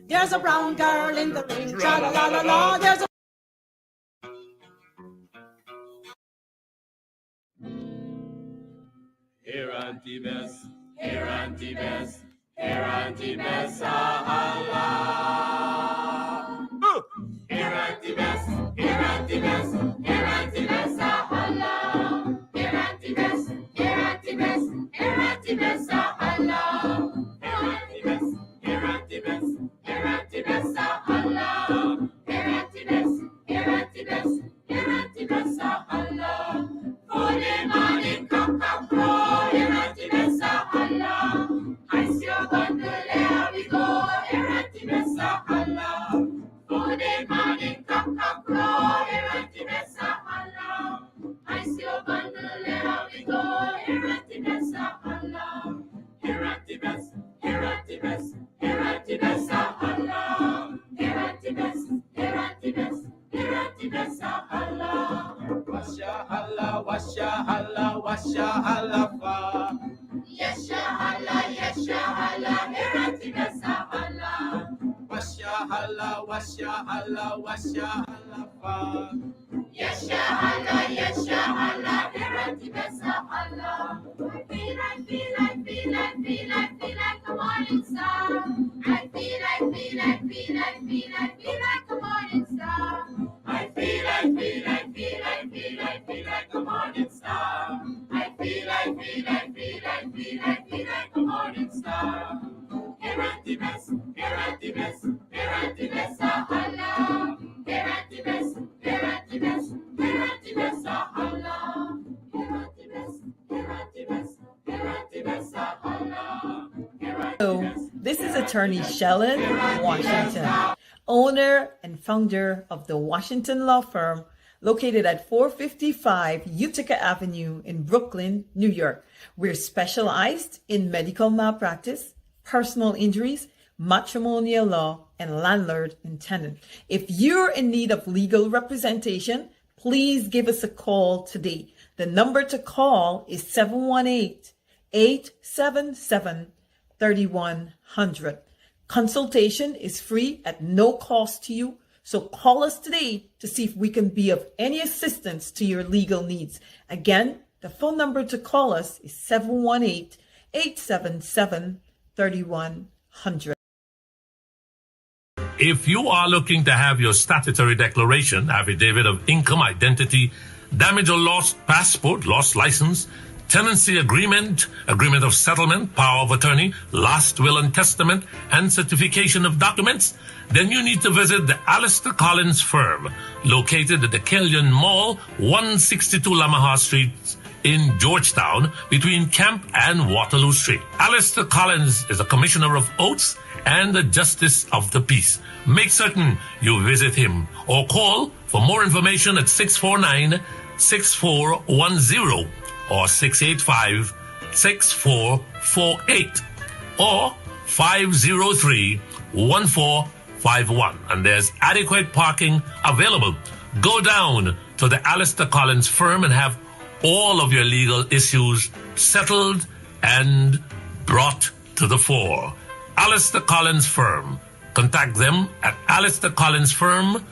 There's a brown girl in the ring, tra-la-la-la-la. There's a Here Antibes, here Antibes, here Antibes, Allah. Here Antibes, here Antibes, here Antibes, Allah. Here Antibes, here Antibes, here Antibes, Allah. Here Antibes, here Antibes, here Antibes, Allah. Here Antibes, here Antibes, here Antibes, Allah. For the morning cock and crow, here Antibes, Allah. I see your bundle, there we go, here Antibes, Allah. For the morning cock and crow, here Antibes, Allah. I see your bundle, there we go, here Antibes, Allah. Here Antibes, here Antibes, here Antibes, Allah. Here Antibes, here Antibes, here Antibes, Allah. Washahala, washahala, washahala, fa. Yeshahala, yeshahala, here Antibes, Allah. Washahala, washahala, washahala, fa. Yeshahala, yeshahala, here Antibes, Allah. I feel, I feel, I feel. feel like a morning star. I feel like a morning star. I feel like a morning star. I feel like a morning star. Here at the best, here at the best, here at the best, Allah. Here at the best, here at the best, here at the best, Allah. Here at the best, here at the best, here at the best, Allah. Hello, this is attorney Shellen Washington, owner and founder of the Washington Law Firm, located at 455 Utica Avenue in Brooklyn, New York. We're specialized in medical malpractice, personal injuries, matrimonial law, and landlord and tenant. If you're in need of legal representation, please give us a call today. The number to call is 718-877-3100. Consultation is free at no cost to you. So call us today to see if we can be of any assistance to your legal needs. Again, the phone number to call us is 718-877-3100. If you are looking to have your statutory declaration, affidavit of income, identity, damage or lost passport, lost license, tenancy agreement, agreement of settlement, power of attorney, last will and testament, and certification of documents, then you need to visit the Alistair Collins firm, located at the Killian Mall, 162 Lamaha Street in Georgetown, between Camp and Waterloo Street. Alistair Collins is a commissioner of oaths and a justice of the peace. Make certain you visit him or call for more information at 649-6410 or 685-6448 or 503-1451. And there's adequate parking available. Go down to the Alistair Collins firm and have all of your legal issues settled and brought to the fore. Alistair Collins firm. Contact them at Alistair Collins firm.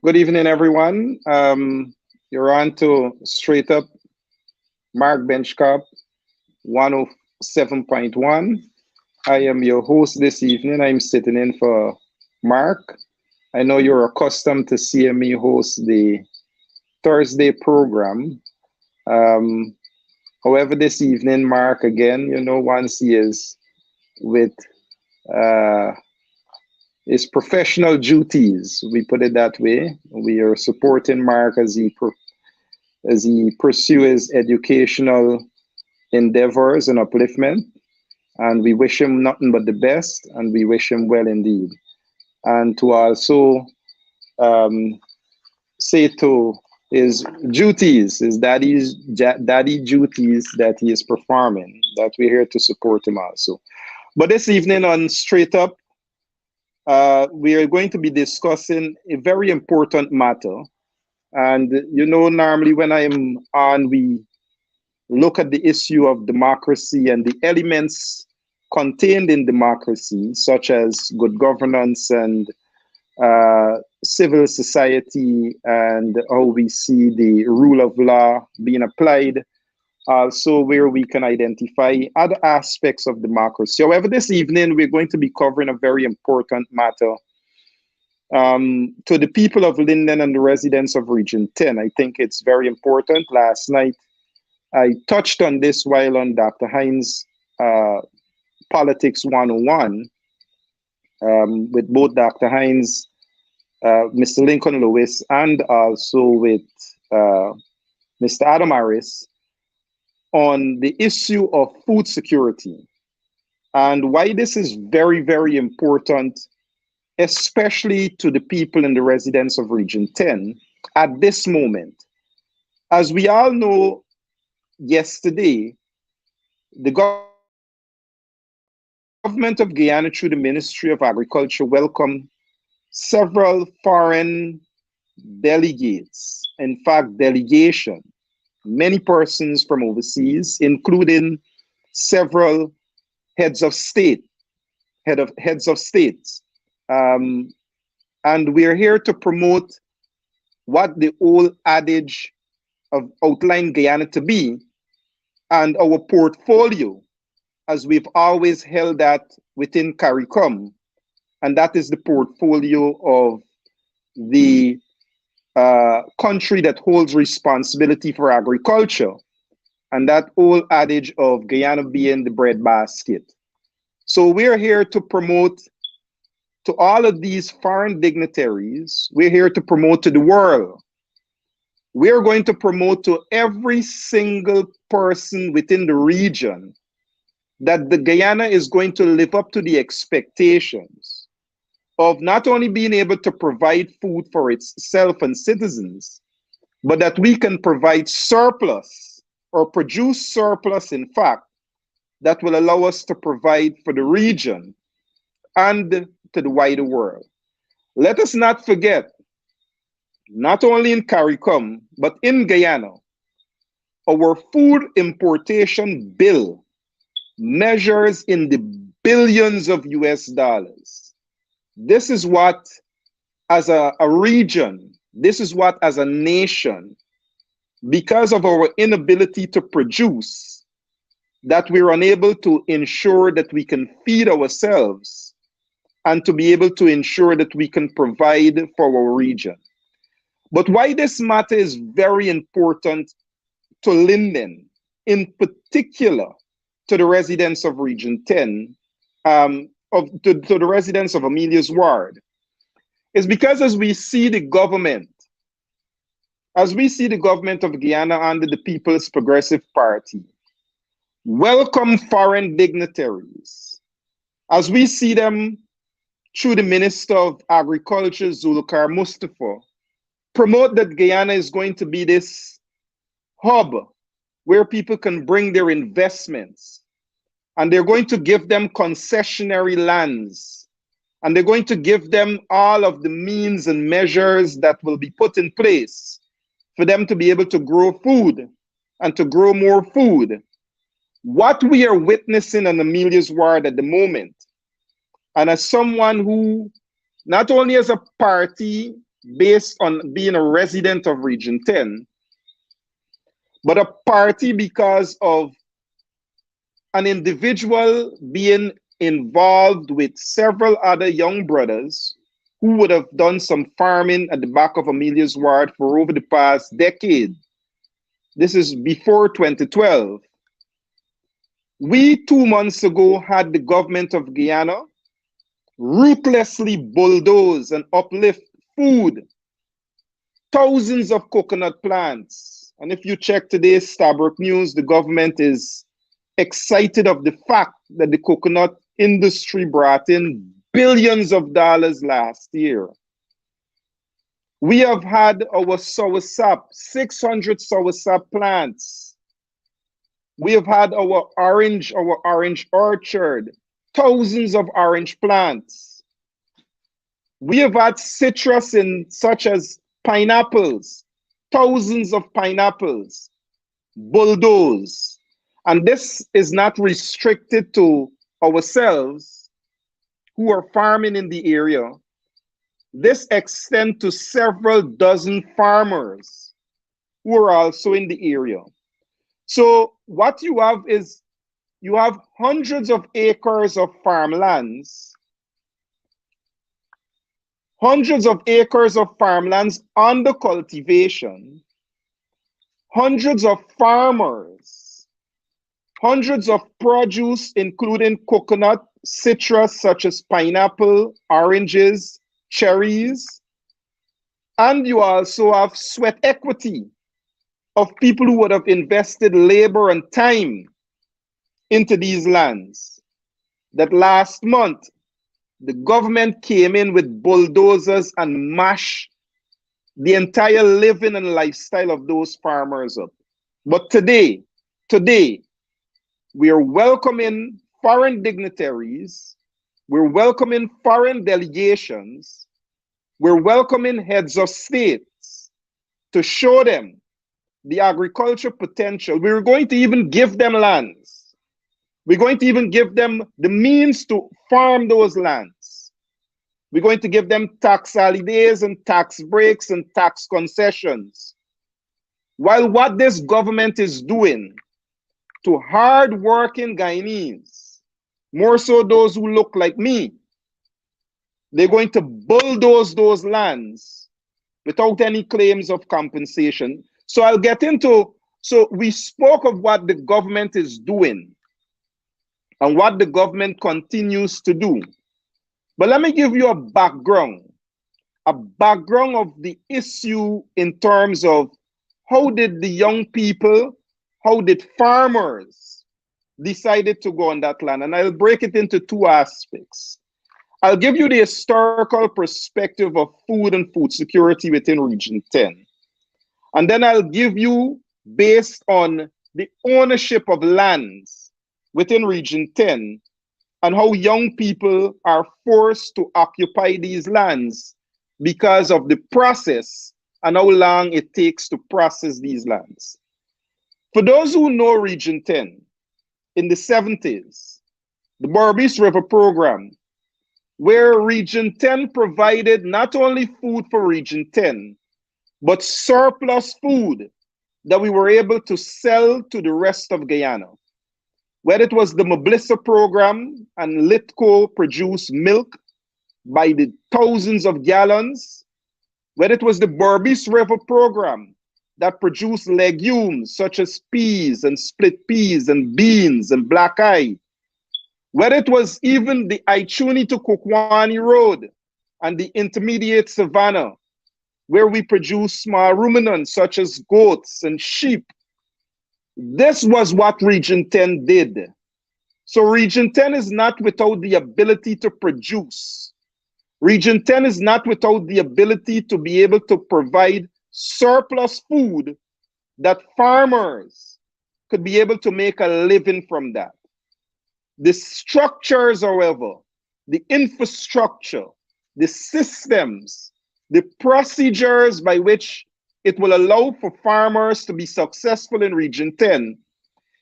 Good evening, everyone. You're on to Straight Up Mark Benchcop 107.1. I am your host this evening. I'm sitting in for Mark. I know you're accustomed to seeing me host the Thursday program. However, this evening, Mark, again, once he is with his professional duties, we put it that way. We are supporting Mark as he pursues his educational endeavors and upliftment. And we wish him nothing but the best, and we wish him well indeed. And to also say to his duties, his daddy duties that he is performing, that we're here to support him also. But this evening on Straight Up, we are going to be discussing a very important matter. And normally when I'm on, we look at the issue of democracy and the elements contained in democracy, such as good governance and civil society, and how we see the rule of law being applied. Also, where we can identify other aspects of democracy. However, this evening, we're going to be covering a very important matter to the people of Linden and the residents of Region 10. I think it's very important. Last night, I touched on this while on Dr. Hines' Politics 101 with both Dr. Hines, Mr. Lincoln Lewis, and also with Mr. Adam Harris on the issue of food security and why this is very, very important, especially to the people and the residents of Region 10 at this moment. As we all know, yesterday, the government of Guyana, through the Ministry of Agriculture, welcomed several foreign delegates, in fact, delegation, many persons from overseas, including several heads of state, heads of states. And we're here to promote what the old adage of outline Guyana to be, and our portfolio, as we've always held that within CARICOM, and that is the portfolio of the country that holds responsibility for agriculture, and that old adage of Guyana being the breadbasket. So we're here to promote to all of these foreign dignitaries, we're here to promote to the world. We're going to promote to every single person within the region that the Guyana is going to live up to the expectations of not only being able to provide food for itself and citizens, but that we can provide surplus or produce surplus, in fact, that will allow us to provide for the region and to the wider world. Let us not forget, not only in CARICOM, but in Guyana, our food importation bill measures in the billions of US dollars. This is what, as a region, this is what, as a nation, because of our inability to produce, that we're unable to ensure that we can feed ourselves and to be able to ensure that we can provide for our region. But why this matter is very important to Linden, in particular to the residents of Region 10, to the residents of Amelia's Ward, is because as we see the government of Guyana under the People's Progressive Party welcome foreign dignitaries, as we see them through the Minister of Agriculture, Zulukar Mustafa, promote that Guyana is going to be this hub where people can bring their investments, and they're going to give them concessionary lands, and they're going to give them all of the means and measures that will be put in place for them to be able to grow food and to grow more food. What we are witnessing on Amelia's Ward at the moment, and as someone who, not only as a party based on being a resident of Region 10, but a party because of an individual being involved with several other young brothers who would have done some farming at the back of Amelia's Ward for over the past decade. This is before 2012. We 2 months ago had the government of Guyana ruthlessly bulldoze and uplift food, thousands of coconut plants. And if you check today's Stabroek News, the government is excited of the fact that the coconut industry brought in billions of dollars last year. We have had our soursop, 600 soursop plants. We have had our orange orchard, thousands of orange plants. We have had citrus in such as pineapples, thousands of pineapples, bulldoze. And this is not restricted to ourselves who are farming in the area. This extends to several dozen farmers who are also in the area. So what you have is, you have hundreds of acres of farmlands, under cultivation, hundreds of farmers, hundreds of produce, including coconut, citrus such as pineapple, oranges, cherries, and you also have sweat equity of people who would have invested labor and time into these lands. That last month, the government came in with bulldozers and mashed the entire living and lifestyle of those farmers up. But today, we are welcoming foreign dignitaries, we're welcoming foreign delegations, we're welcoming heads of states to show them the agriculture potential. We're going to even give them lands. We're going to even give them the means to farm those lands. We're going to give them tax holidays and tax breaks and tax concessions. While what this government is doing to hard-working Guyanese, more so those who look like me, they're going to bulldoze those lands without any claims of compensation. So I'll get into, so we spoke of what the government is doing and what the government continues to do. But let me give you a background of the issue in terms of how did the young people, how did farmers decided to go on that land? And I'll break it into two aspects. I'll give you the historical perspective of food and food security within Region 10. And then I'll give you, based on the ownership of lands within Region 10, and how young people are forced to occupy these lands because of the process and how long it takes to process these lands. For those who know Region 10, in the 70s, the Berbice River Program, where Region 10 provided not only food for Region 10, but surplus food that we were able to sell to the rest of Guyana. Whether it was the Moblissa program and Litco produced milk by the thousands of gallons, whether it was the Berbice River program that produced legumes such as peas and split peas and beans and black eye, whether it was even the Aichuni to Kukwani Road and the intermediate savanna, where we produce small ruminants such as goats and sheep. This was what Region 10 did. So Region 10 is not without the ability to produce. Region 10 is not without the ability to be able to provide surplus food that farmers could be able to make a living from that. The structures, however, the infrastructure, the systems, the procedures by which it will allow for farmers to be successful in Region 10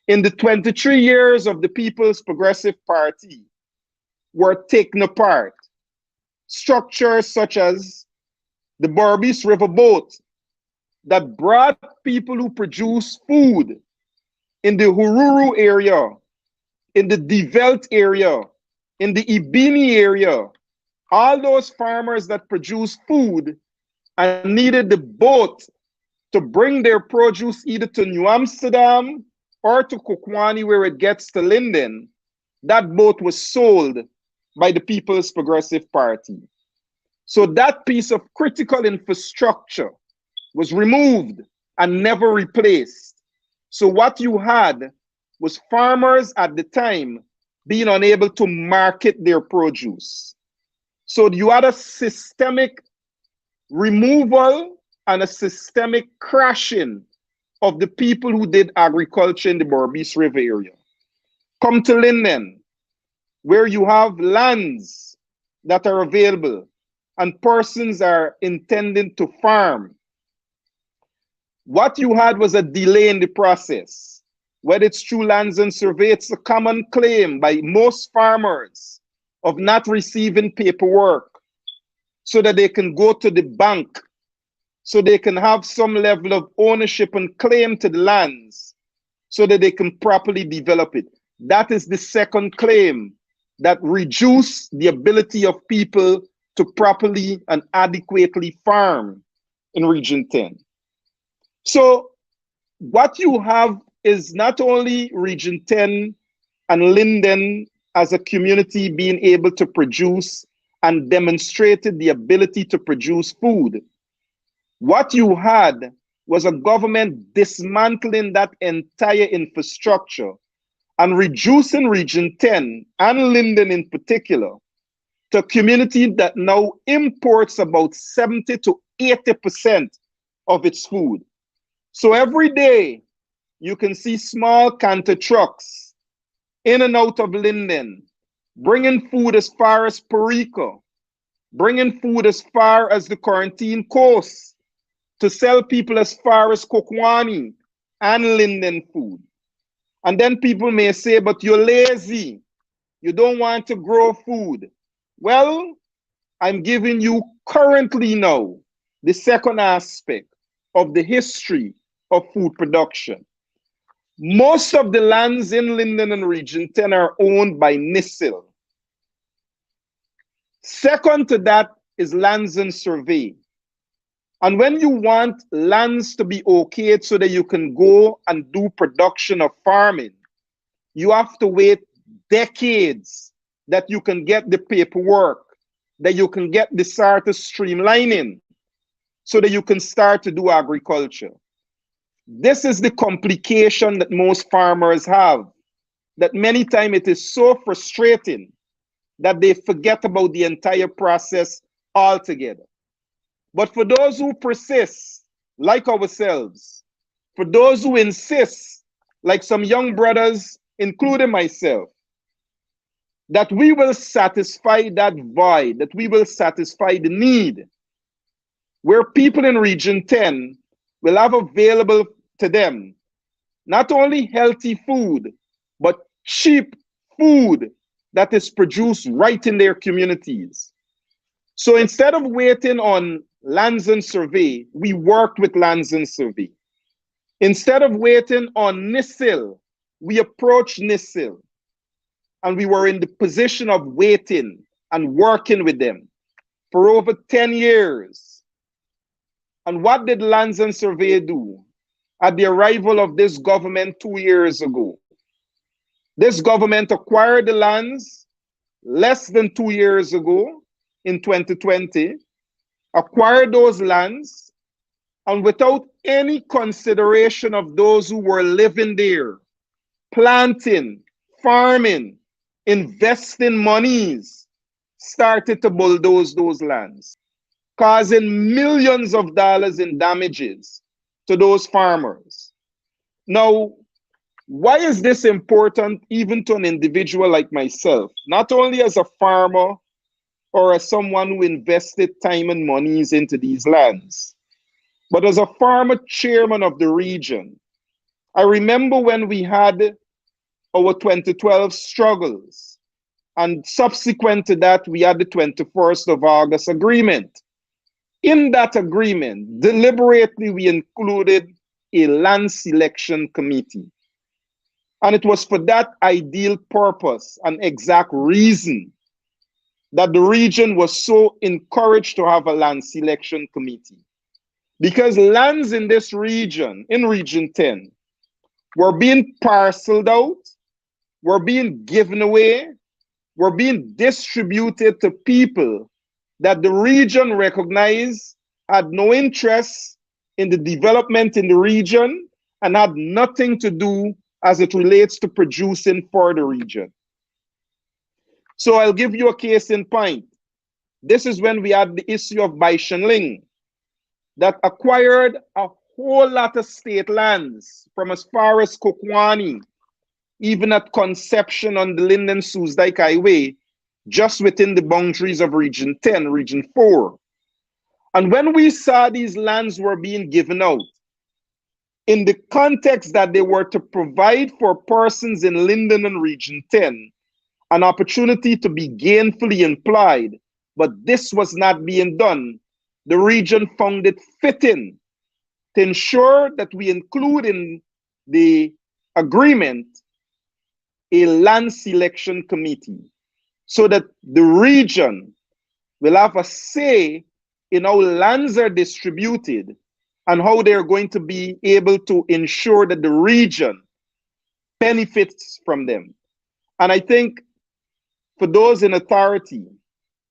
in the 23 years of the People's Progressive Party were taken apart. Structures such as the Berbice River Boat that brought people who produce food in the Hururu area, in the Develt area, in the Ibini area, all those farmers that produce food and needed the boat to bring their produce either to New Amsterdam or to Kukwani where it gets to Linden, that boat was sold by the People's Progressive Party. So that piece of critical infrastructure was removed and never replaced. So what you had was farmers at the time being unable to market their produce. So you had a systemic removal and a systemic crashing of the people who did agriculture in the Berbice River area. Come to Linden, where you have lands that are available and persons are intending to farm. What you had was a delay in the process. Whether it's through lands and survey, it's a common claim by most farmers of not receiving paperwork so that they can go to the bank, so they can have some level of ownership and claim to the lands so that they can properly develop it. That is the second claim that reduce the ability of people to properly and adequately farm in Region 10. So what you have is not only Region 10 and Linden as a community being able to produce and demonstrated the ability to produce food. What you had was a government dismantling that entire infrastructure and reducing Region 10 and Linden in particular to a community that now imports about 70 to 80% of its food. So every day you can see small canter trucks in and out of Linden, bringing food as far as Perico, bringing food as far as the Quarantine Coast, to sell people as far as Kokwani and Linden food. And then people may say, but you're lazy. You don't want to grow food. Well, I'm giving you currently now the second aspect of the history of food production. Most of the lands in Linden and Region 10 are owned by NISIL. Second to that is lands and survey. And when you want lands to be okayed so that you can go and do production of farming, you have to wait decades that you can get the paperwork, that you can get the sort of streamlining so that you can start to do agriculture. This is the complication that most farmers have, that many times it is so frustrating that they forget about the entire process altogether. But for those who persist, like ourselves, for those who insist, like some young brothers, including myself, that we will satisfy that void, that we will satisfy the need, where people in Region 10 will have available to them not only healthy food, but cheap food that is produced right in their communities. So instead of waiting on lands and survey, we worked with lands and survey. Instead of waiting on NISIL, we approached NISIL, and we were in the position of waiting and working with them for over 10 years. And what did lands and survey do at the arrival of this government 2 years ago? This government acquired the lands less than 2 years ago in 2020, acquired those lands, and without any consideration of those who were living there, planting, farming, investing monies, started to bulldoze those lands, causing millions of dollars in damages to those farmers. Now, why is this important even to an individual like myself? Not only as a farmer or as someone who invested time and monies into these lands, but as a farmer chairman of the region. I remember when we had our 2012 struggles, and subsequent to that, we had the 21st of August agreement. In that agreement, deliberately, we included a land selection committee. And it was for that ideal purpose and exact reason that the region was so encouraged to have a land selection committee. Because lands in this region, in Region 10, were being parceled out, were being given away, were being distributed to people that the region recognized had no interest in the development in the region and had nothing to do as it relates to producing for the region. So I'll give you a case in point. This is when we had the issue of Bai Shenling that acquired a whole lot of state lands from as far as Kokwani, even at Conception on the Linden-Soesdijk Highway, just within the boundaries of Region 10, Region 4. And when we saw these lands were being given out, in the context that they were to provide for persons in Linden and Region 10 an opportunity to be gainfully employed, but this was not being done, the region found it fitting to ensure that we include in the agreement a land selection committee so that the region will have a say in how lands are distributed and how they're going to be able to ensure that the region benefits from them. And I think for those in authority,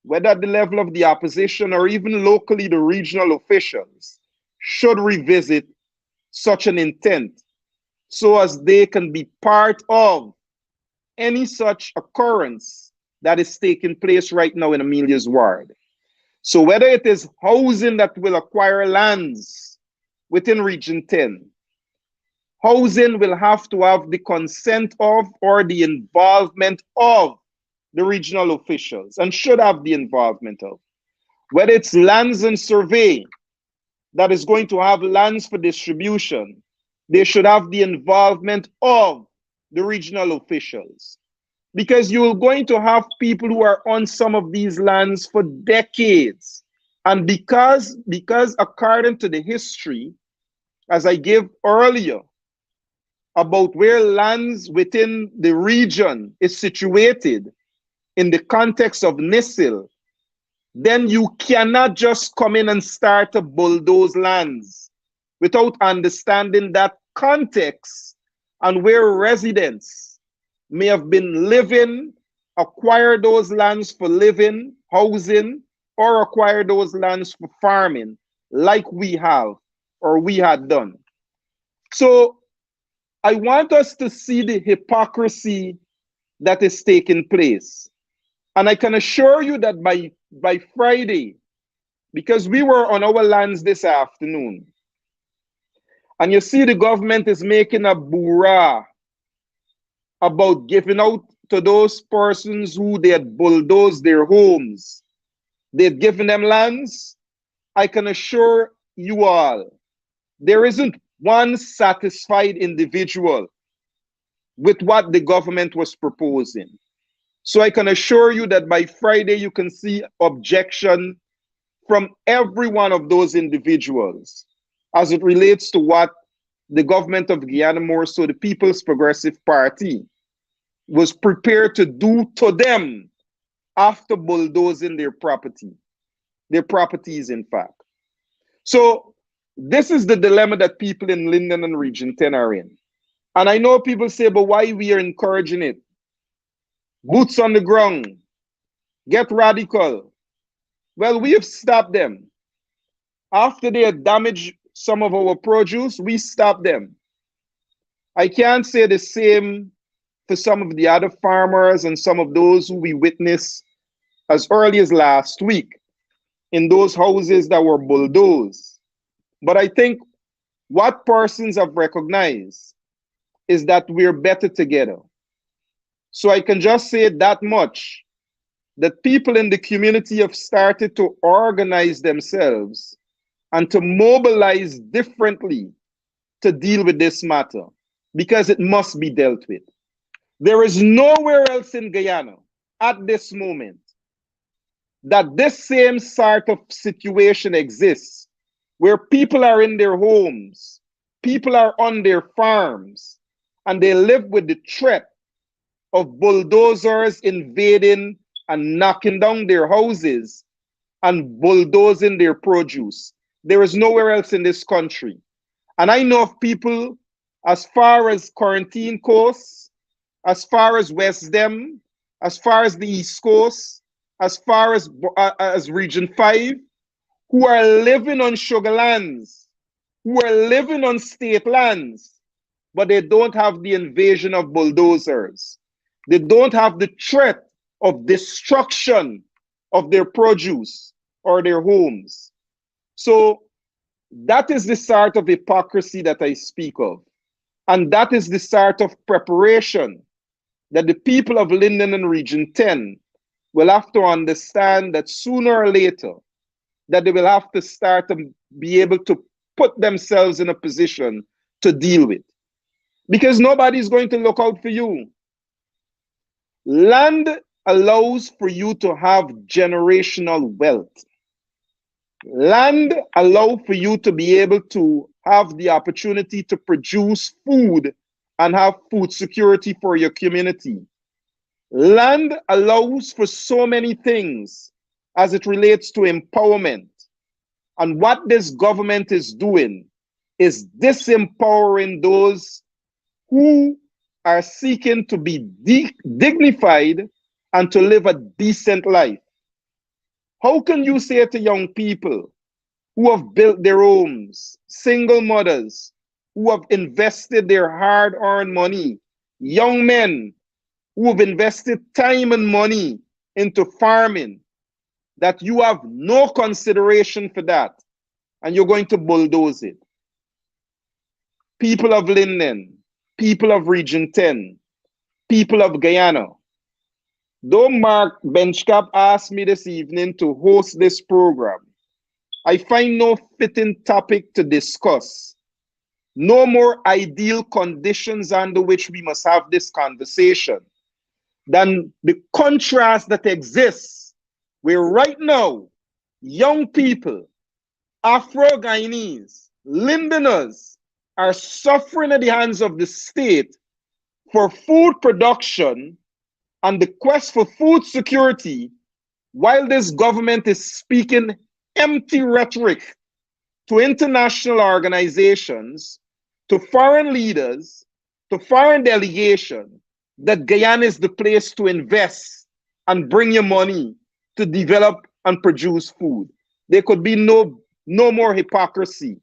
whether at the level of the opposition or even locally the regional officials, should revisit such an intent so as they can be part of any such occurrence that is taking place right now in Amelia's ward. So whether it is housing that will acquire lands within Region 10, housing will have to have the consent of or the involvement of the regional officials and should have the involvement of. Whether it's lands and survey that is going to have lands for distribution, they should have the involvement of the regional officials, because you're going to have people who are on some of these lands for decades. And because according to the history, as I gave earlier, about where lands within the region is situated in the context of NISIL, then you cannot just come in and start to bulldoze lands without understanding that context and where residents may have been living, acquire those lands for living, housing, or acquire those lands for farming, like we have or we had done. So I want us to see the hypocrisy that is taking place. And I can assure you that by Friday, because we were on our lands this afternoon, and you see the government is making a bourrah about giving out to those persons who they had bulldozed their homes. They've given them lands. I can assure you all, there isn't one satisfied individual with what the government was proposing. So I can assure you that by Friday, you can see objection from every one of those individuals as it relates to what the government of Guyana, more so the People's Progressive Party, was prepared to do to them after bulldozing their properties, in fact. So this is the dilemma that people in Linden and Region 10 are in. And I know people say, but why we are encouraging it? Boots on the ground, get radical. Well, we have stopped them. After they had damaged some of our produce, we stopped them. I can't say the same for some of the other farmers and some of those who we witnessed as early as last week in those houses that were bulldozed. But I think what persons have recognized is that we're better together. So I can just say that much, that people in the community have started to organize themselves and to mobilize differently to deal with this matter, because it must be dealt with. There is nowhere else in Guyana at this moment that this same sort of situation exists, where people are in their homes, people are on their farms, and they live with the threat of bulldozers invading and knocking down their houses and bulldozing their produce. There is nowhere else in this country. And I know of people as far as Quarantine Coast, as far as West Dem, as far as the East Coast, as far as Region 5, who are living on sugar lands, who are living on state lands, but they don't have the invasion of bulldozers. They don't have the threat of destruction of their produce or their homes. So that is the sort of hypocrisy that I speak of. And that is the sort of preparation that the people of Linden and Region 10 will have to understand, that sooner or later, that they will have to start to be able to put themselves in a position to deal with. Because nobody's going to look out for you. Land allows for you to have generational wealth. Land allows for you to be able to have the opportunity to produce food and have food security for your community. Land allows for so many things as it relates to empowerment. And what this government is doing is disempowering those who are seeking to be dignified and to live a decent life. How can you say to young people who have built their homes, single mothers who have invested their hard-earned money, young men who have invested time and money into farming, that you have no consideration for that and you're going to bulldoze it? People of Linden, people of Region 10, people of Guyana, though Mark Benchcap asked me this evening to host this program, I find no fitting topic to discuss no more ideal conditions under which we must have this conversation than the contrast that exists, where right now, young people, Afro-Guyanese, Londoners are suffering at the hands of the state for food production and the quest for food security, while this government is speaking empty rhetoric to international organizations, to foreign leaders, to foreign delegations, that Guyana is the place to invest and bring your money to develop and produce food. There could be no more hypocrisy.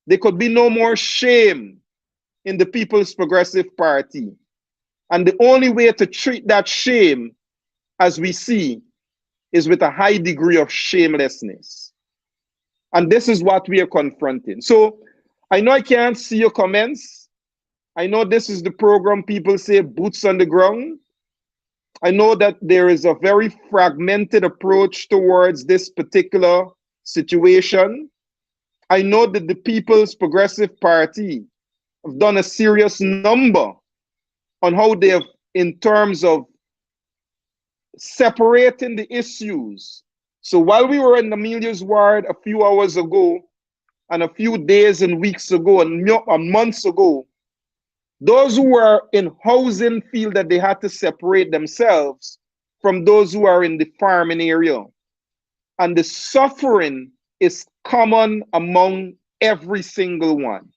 There could be no more shame in the People's Progressive Party. And the only way to treat that shame, as we see, is with a high degree of shamelessness. And this is what we are confronting. So I know I can't see your comments. I know this is the program people say boots on the ground. I know that there is a very fragmented approach towards this particular situation. I know that the People's Progressive Party have done a serious number on how they have, in terms of separating the issues. So while we were in Amelia's ward a few hours ago, and a few days and weeks ago, and months ago, those who were in housing feel that they had to separate themselves from those who are in the farming area. And the suffering is common among every single one,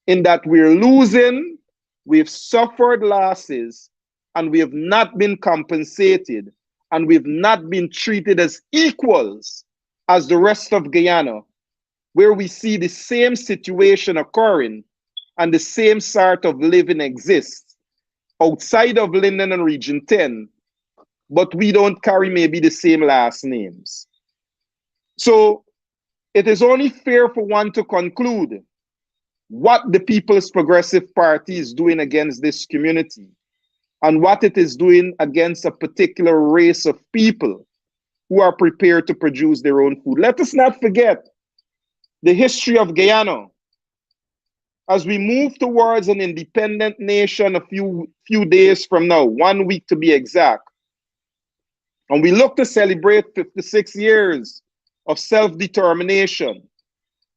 in that we're losing, we've suffered losses, and we have not been compensated, and we've not been treated as equals as the rest of Guyana, where we see the same situation occurring and the same sort of living exists outside of Linden and Region 10, but we don't carry maybe the same last names. So it is only fair for one to conclude what the People's Progressive Party is doing against this community and what it is doing against a particular race of people who are prepared to produce their own food. Let us not forget the history of Guyana. As we move towards an independent nation a few days from now, 1 week to be exact, and we look to celebrate 56 years of self-determination,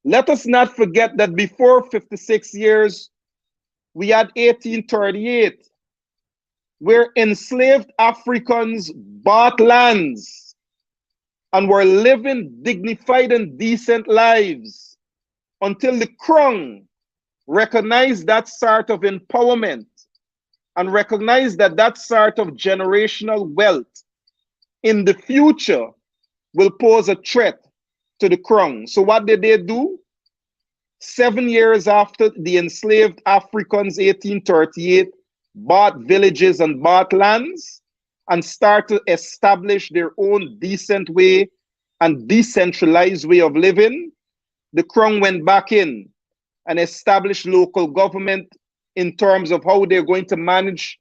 let us not forget that before 56 years, we had 1838, where enslaved Africans bought lands and were living dignified and decent lives until the Crown recognized that sort of empowerment and recognized that that sort of generational wealth in the future will pose a threat to the Crown. So what did they do? 7 years after the enslaved Africans, 1838, bought villages and bought lands and started to establish their own decent way and decentralized way of living, the Crown went back in and established local government in terms of how they're going to manage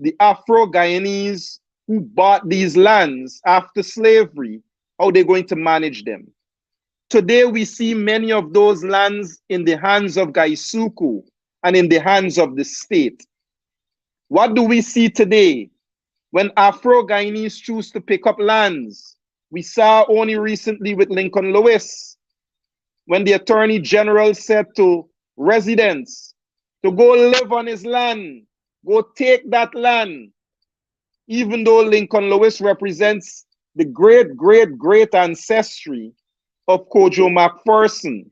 the Afro-Guyanese who bought these lands after slavery, how they're going to manage them. Today, we see many of those lands in the hands of Gaisuku and in the hands of the state. What do we see today? When Afro-Guyanese choose to pick up lands, we saw only recently with Lincoln Lewis, when the Attorney General said to residents to go live on his land, go take that land, even though Lincoln Lewis represents the great ancestry of Kojo McPherson,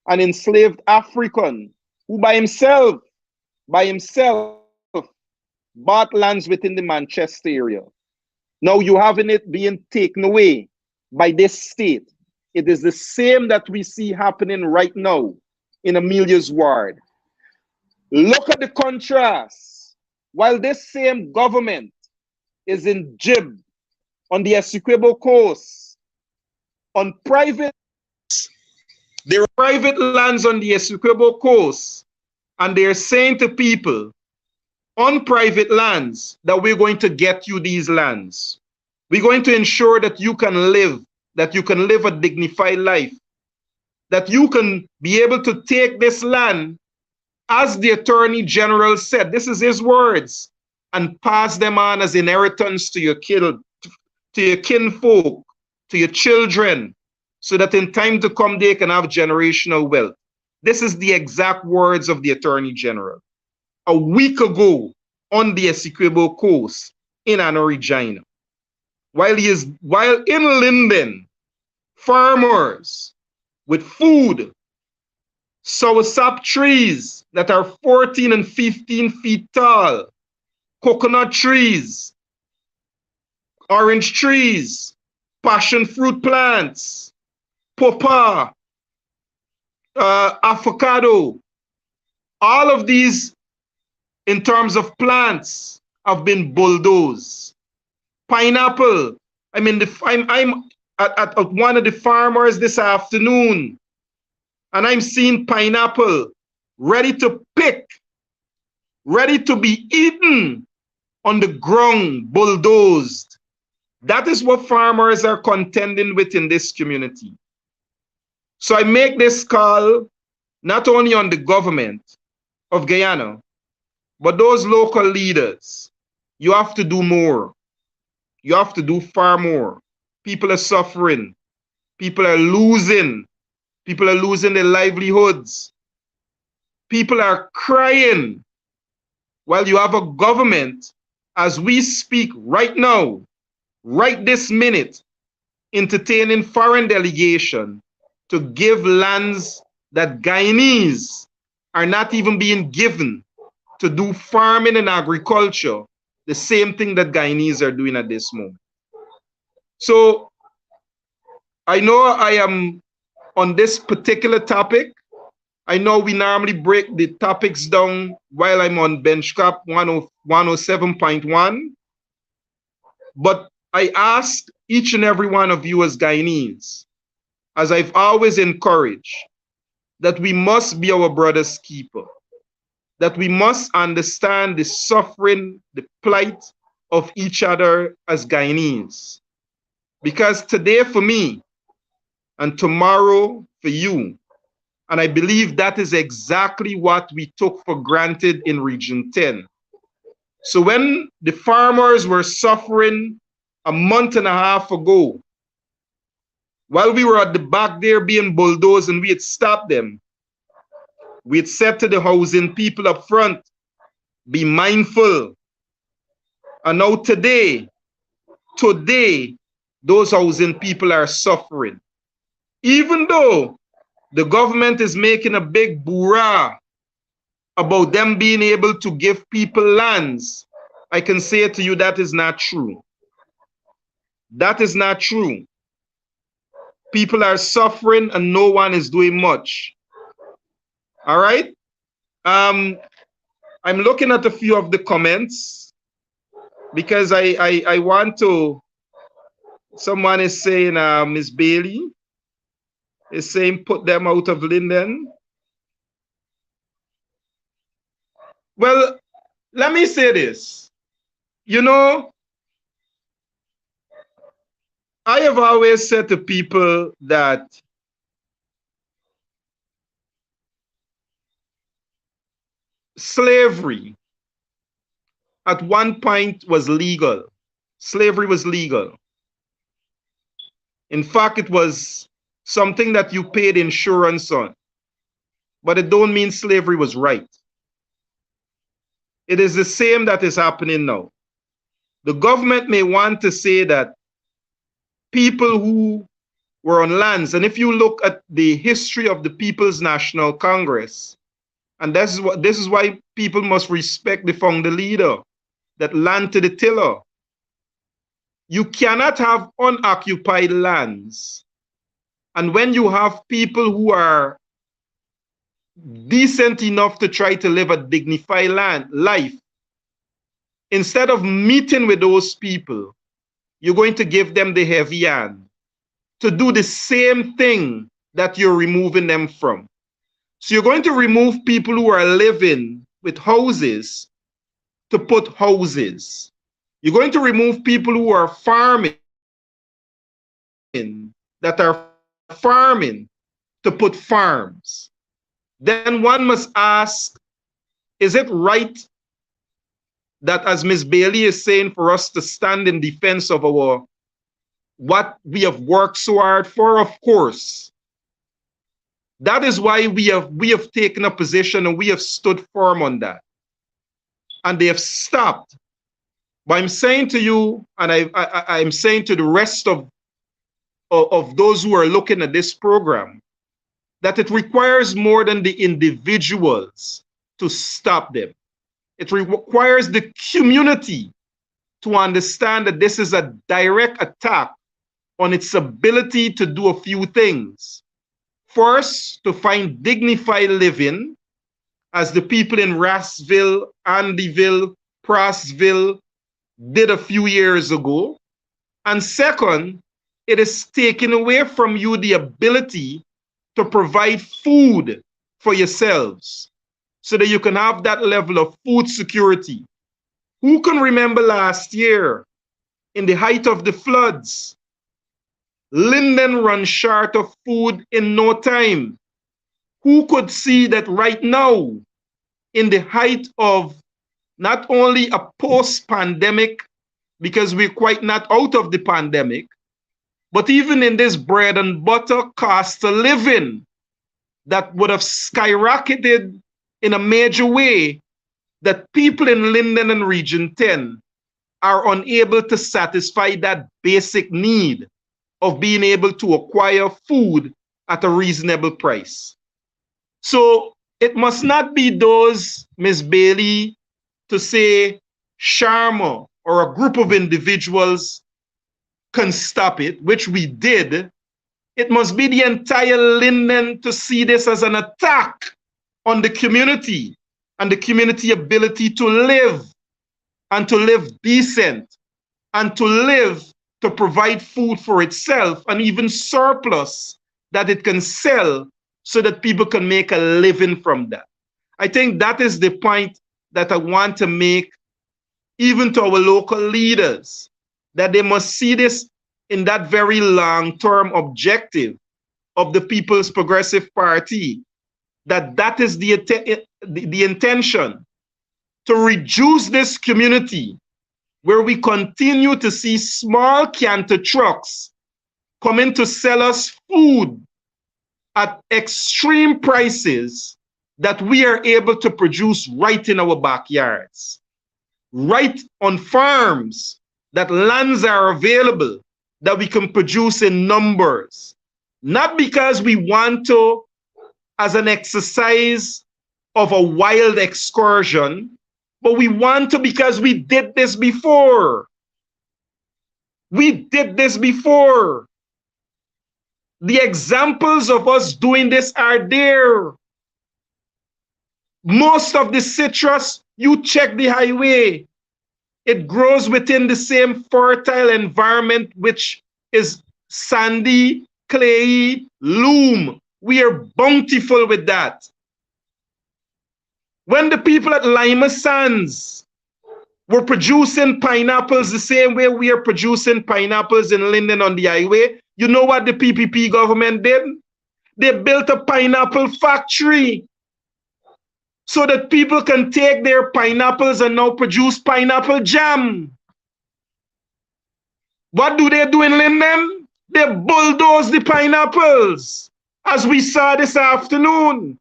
an enslaved African who by himself bought lands within the Manchester area. Now you having it being taken away by this state. It is the same that we see happening right now in Amelia's ward. Look at the contrast. While this same government is in Jib, on the Essequibo coast, on private, there are private lands on the Essequibo coast, and they're saying to people on private lands that we're going to get you these lands. We're going to ensure that you can live a dignified life, that you can be able to take this land as the Attorney General said, this is his words, and pass them on as inheritance to your kinfolk, to your children, so that in time to come they can have generational wealth. This is the exact words of the Attorney General a week ago on the Essequibo coast in Regina. While in Linden, farmers with food, soursop trees that are 14 and 15 feet tall, coconut trees, orange trees, passion fruit plants, pawpaw, avocado, all of these in terms of plants have been bulldozed. Pineapple, I'm at one of the farmers this afternoon, and I'm seeing pineapple ready to pick, ready to be eaten on the ground, bulldozed. That is what farmers are contending with in this community. So I make this call not only on the government of Guyana, but those local leaders. You have to do more. You have to do far more. People are suffering. People are losing. People are losing their livelihoods. People are crying while you have a government, as we speak right now, right this minute, entertaining foreign delegation to give lands that Guyanese are not even being given to do farming and agriculture, the same thing that Guyanese are doing at this moment. So I know I am on this particular topic. I know we normally break the topics down while I'm on Benchcap 107.1, but I ask each and every one of you as Guyanese, as I've always encouraged, that we must be our brother's keeper, that we must understand the suffering, the plight of each other as Guyanese. Because today for me, and tomorrow for you, and I believe that is exactly what we took for granted in Region 10. So when the farmers were suffering a month and a half ago, while we were at the back there being bulldozed and we had stopped them, we had said to the housing people up front, be mindful. And now today, those housing people are suffering. Even though the government is making a big bourrah about them being able to give people lands, I can say to you that is not true. That is not true. People are suffering and no one is doing much. All right? I'm looking at a few of the comments because I want to, someone is saying, Miss Bailey is saying, put them out of Linden. Well, let me say this. You know, I have always said to people that slavery at one point was legal. Slavery was legal. In fact, it was something that you paid insurance on. But it don't mean slavery was right. It is the same that is happening now. The government may want to say that people who were on lands, and if you look at the history of the People's National Congress, and this is why people must respect the founder leader, that land to the tiller. You cannot have unoccupied lands. And when you have people who are decent enough to try to live a dignified life, instead of meeting with those people, you're going to give them the heavy hand to do the same thing that you're removing them from. So you're going to remove people who are living with houses to put houses. You're going to remove people who are farming, that are farming to put farms. Then one must ask, is it right that, as Ms. Bailey is saying, for us to stand in defense of our what we have worked so hard for? Of course. That is why we have taken a position and we have stood firm on that. And they have stopped. But I'm saying to you, and I'm saying to the rest of those who are looking at this program, that it requires more than the individuals to stop them. It requires the community to understand that this is a direct attack on its ability to do a few things. First, to find dignified living, as the people in Rassville, Andyville, Prassville did a few years ago. And second, it is taking away from you the ability to provide food for yourselves so that you can have that level of food security. Who can remember last year, in the height of the floods, Linden ran short of food in no time? Who could see that right now, in the height of not only a post-pandemic, because we're quite not out of the pandemic, but even in this bread and butter cost of living that would have skyrocketed in a major way, that people in Linden and Region 10 are unable to satisfy that basic need of being able to acquire food at a reasonable price. So it must not be those, Ms. Bailey, to say Sharma or a group of individuals can stop it, which we did. It must be the entire Linden to see this as an attack on the community and the community ability to live and to live decent and to live to provide food for itself and even surplus that it can sell so that people can make a living from that. I think that is the point that I want to make even to our local leaders, that they must see this in that very long-term objective of the People's Progressive Party, that is the intention, to reduce this community where we continue to see small canter trucks coming to sell us food at extreme prices that we are able to produce right in our backyards, right on farms, that lands are available, that we can produce in numbers, not because we want to, as an exercise of a wild excursion, but we want to because we did this before. We did this before. The examples of us doing this are there. Most of the citrus, you check the highway, it grows within the same fertile environment, which is sandy, clayey, loam. We are bountiful with that. When the people at Lima Sands were producing pineapples the same way we are producing pineapples in Linden on the highway, you know what the PPP government did? They built a pineapple factory so that people can take their pineapples and now produce pineapple jam. What do they do in Linden? They bulldoze the pineapples, as we saw this afternoon.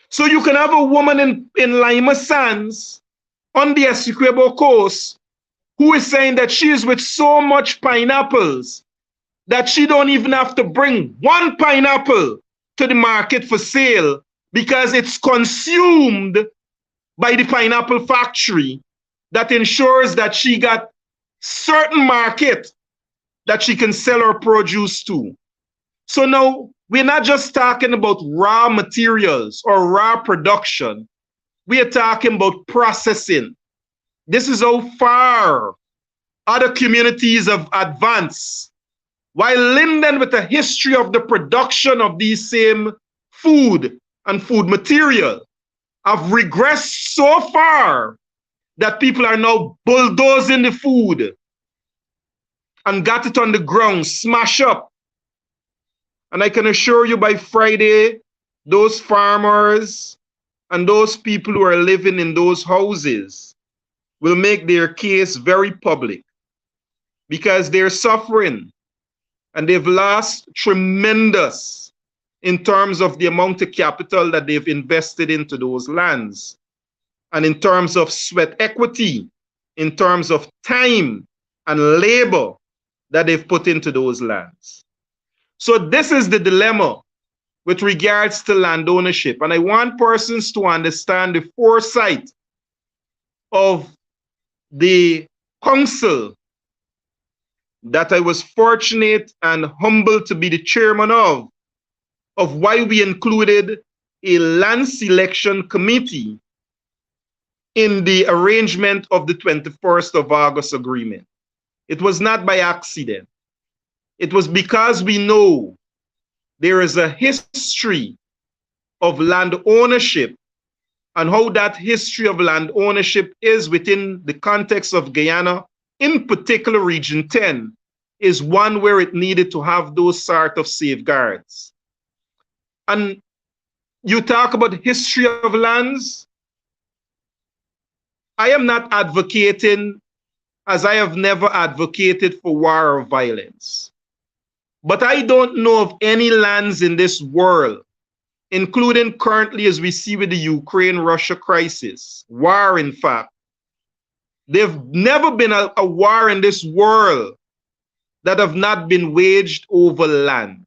So you can have a woman in Lima Sands on the Essequibo coast who is saying that she is with so much pineapples that she don't even have to bring one pineapple to the market for sale because it's consumed by the pineapple factory that ensures that she got certain market that she can sell her produce to. So now we're not just talking about raw materials or raw production. We are talking about processing. This is how far other communities have advanced. While Linden, with a history of the production of these same food and food material, have regressed so far that people are now bulldozing the food and got it on the ground, smash up. And I can assure you by Friday, those farmers and those people who are living in those houses will make their case very public because they're suffering and they've lost tremendous in terms of the amount of capital that they've invested into those lands, and in terms of sweat equity, in terms of time and labor that they've put into those lands. So this is the dilemma with regards to land ownership. And I want persons to understand the foresight of the council that I was fortunate and humbled to be the chairman of why we included a land selection committee in the arrangement of the 21st of August agreement. It was not by accident. It was because we know there is a history of land ownership, and how that history of land ownership is within the context of Guyana, in particular Region 10, is one where it needed to have those sort of safeguards. And you talk about history of lands. I am not advocating, as I have never advocated for war or violence. But I don't know of any lands in this world, including currently as we see with the Ukraine-Russia crisis, war in fact. There've never been a war in this world that have not been waged over land.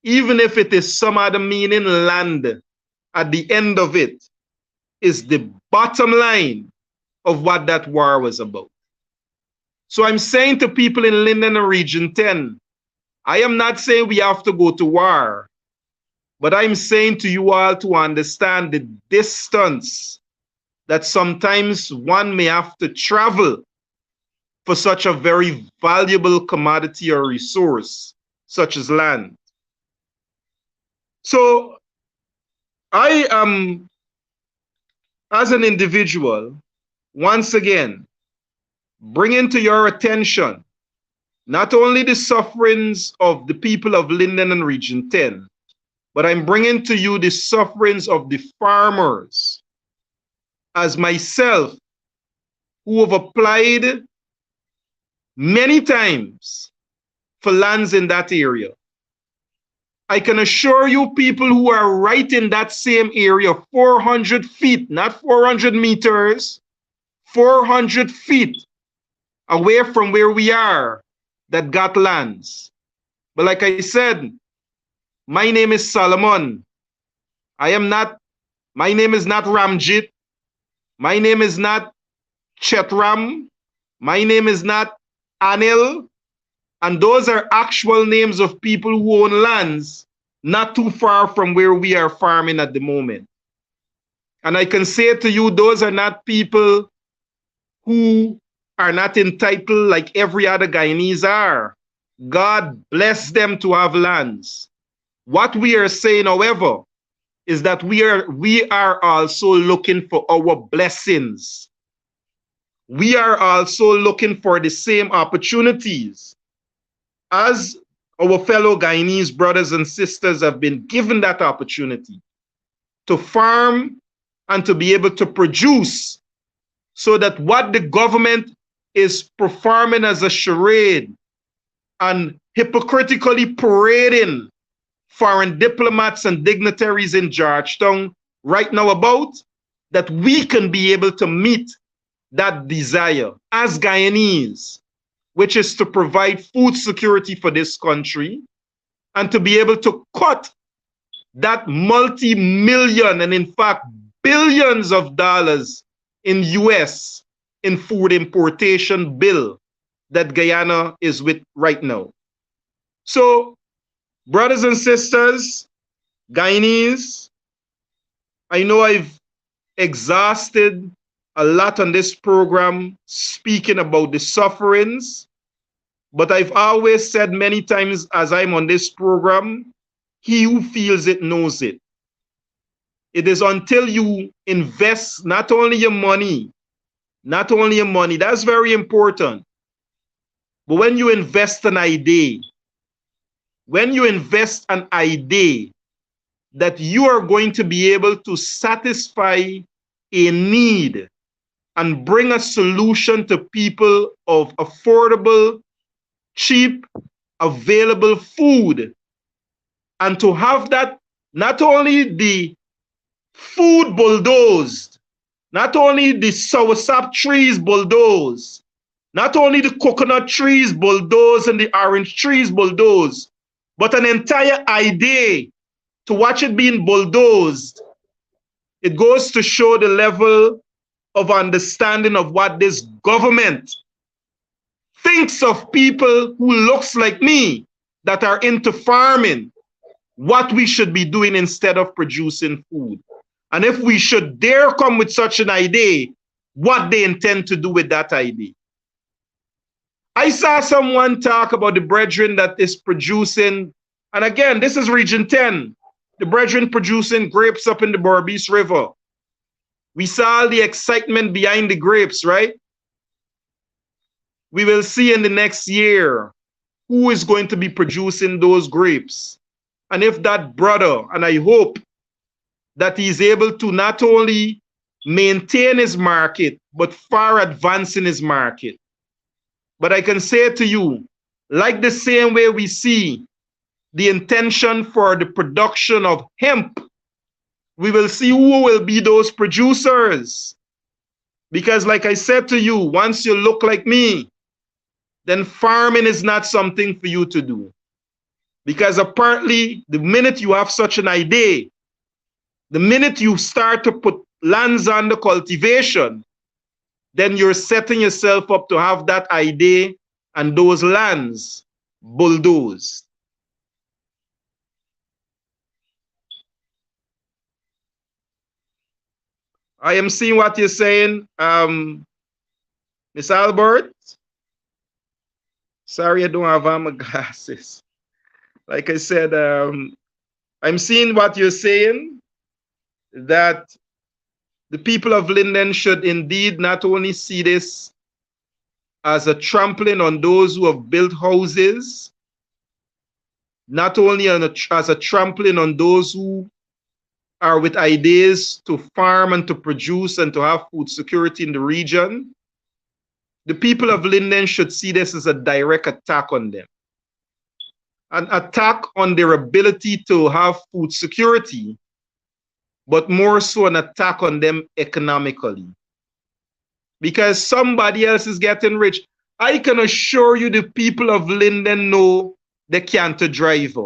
Even if it is some other meaning, land at the end of it is the bottom line of what that war was about. So I'm saying to people in Linden and Region 10, I am not saying we have to go to war, but I'm saying to you all to understand the distance that sometimes one may have to travel for such a very valuable commodity or resource, such as land. So I am, as an individual, once again, bringing to your attention not only the sufferings of the people of Linden and Region 10, but I'm bringing to you the sufferings of the farmers, as myself, who have applied many times for lands in that area. I can assure you, people who are right in that same area, 400 feet, not 400 meters, 400 feet away from where we are, that got lands. But like I said, my name is Solomon. My name is not Ramjit. My name is not Chetram. My name is not Anil. And those are actual names of people who own lands not too far from where we are farming at the moment. And I can say to you, those are not people who are not entitled like every other Guyanese are. God bless them to have lands. What we are saying, however, is that we are also looking for our blessings. We are also looking for the same opportunities as our fellow Guyanese brothers and sisters have been given that opportunity to farm and to be able to produce, so that what the government is performing as a charade and hypocritically parading foreign diplomats and dignitaries in Georgetown right now about, that we can be able to meet that desire as Guyanese, which is to provide food security for this country and to be able to cut that multi-million and in fact billions of dollars in US in food importation bill that Guyana is with right now. So, brothers and sisters, Guyanese, I know I've exhausted a lot on this program speaking about the sufferings, but I've always said many times as I'm on this program, he who feels it knows it. It is until you invest not only your money, that's very important. But when you invest an idea, that you are going to be able to satisfy a need and bring a solution to people of affordable, cheap, available food. And to have that, not only the food bulldozed, not only the soursop trees bulldozed, not only the coconut trees bulldozed and the orange trees bulldozed, but an entire idea to watch it being bulldozed. It goes to show the level of understanding of what this government thinks of people who looks like me that are into farming, what we should be doing instead of producing food. And if we should dare come with such an idea, what they intend to do with that idea. I saw someone talk about the brethren that is producing, and again, this is Region 10, the brethren producing grapes up in the Berbice River. We saw the excitement behind the grapes, right? We will see in the next year who is going to be producing those grapes. And if that brother, and I hope that he's able to not only maintain his market, but far advance in his market. But I can say to you, like the same way we see the intention for the production of hemp, we will see who will be those producers. Because like I said to you, once you look like me, then farming is not something for you to do. Because apparently, the minute you have such an idea, the minute you start to put lands under cultivation, then you're setting yourself up to have that idea and those lands bulldozed. I am seeing what you're saying, Miss Albert. Sorry, I don't have on my glasses. Like I said, I'm seeing what you're saying, that the people of Linden should indeed not only see this as a trampling on those who have built houses, not only as a trampling on those who are with ideas to farm and to produce and to have food security in the region. The people of Linden should see this as a direct attack on them. An attack on their ability to have food security, but more so an attack on them economically. Because somebody else is getting rich. I can assure you the people of Linden know they can't drive.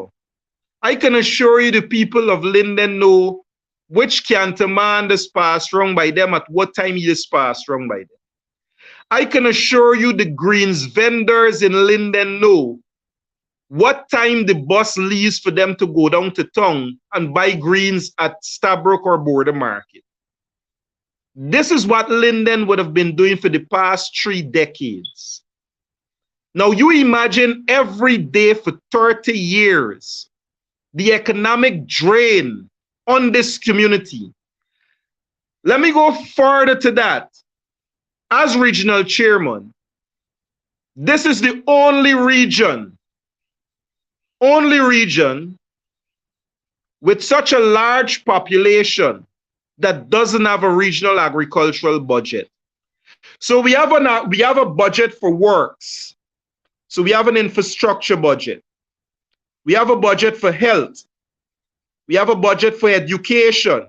I can assure you the people of Linden know which canter man is passed wrong by them at what time he is passed wrong by them. I can assure you the greens vendors in Linden know what time the bus leaves for them to go down to town and buy greens at Stabrook or Border Market. This is what Linden would have been doing for the past 3 decades. Now you imagine every day for 30 years, the economic drain on this community. Let me go further to that. As regional chairman, this is the only region with such a large population that doesn't have a regional agricultural budget. So we have a budget for works. So we have an infrastructure budget. We have a budget for health. We have a budget for education.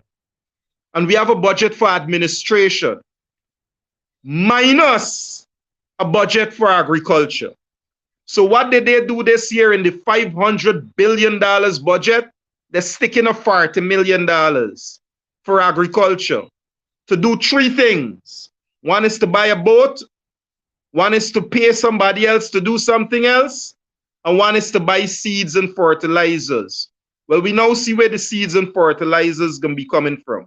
And we have a budget for administration, minus a budget for agriculture. So what did they do this year in the $500 billion budget? They're sticking a $40 million for agriculture to do 3 things. One is to buy a boat, one is to pay somebody else to do something else, and one is to buy seeds and fertilizers. Well, we now see where the seeds and fertilizers can be coming from.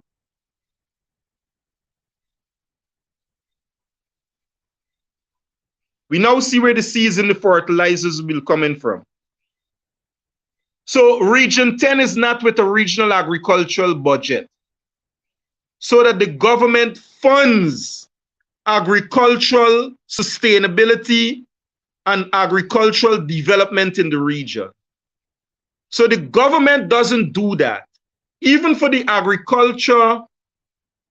We now see where the seeds and the fertilizers will be coming from. So Region 10 is not with a regional agricultural budget, so that the government funds agricultural sustainability and agricultural development in the region. So the government doesn't do that. even for the agriculture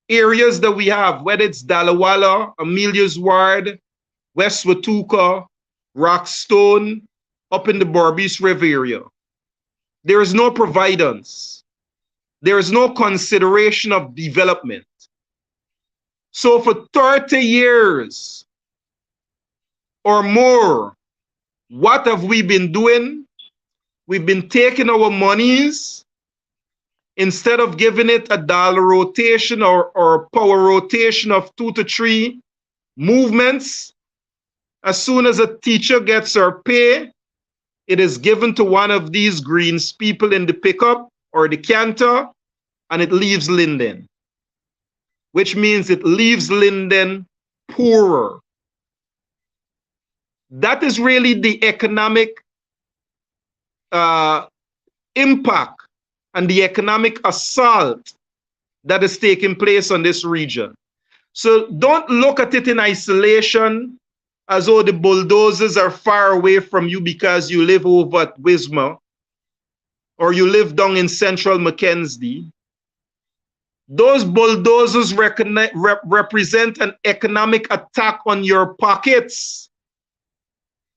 areas that we have, whether it's Dalawala, Amelia's Ward, West Watuka, Rockstone, up in the Berbice River area, there is no providence. There is no consideration of development. So for 30 years or more, what have we been doing? We've been taking our monies, instead of giving it a dollar rotation or power rotation of 2 to 3 movements, as soon as a teacher gets her pay, it is given to one of these greens people in the pickup or the canter, and it leaves Linden, which means it leaves Linden poorer. That is really the economic impact and the economic assault that is taking place on this region. So don't look at it in isolation as though the bulldozers are far away from you because you live over at Wisma or you live down in central Mackenzie. Those bulldozers represent an economic attack on your pockets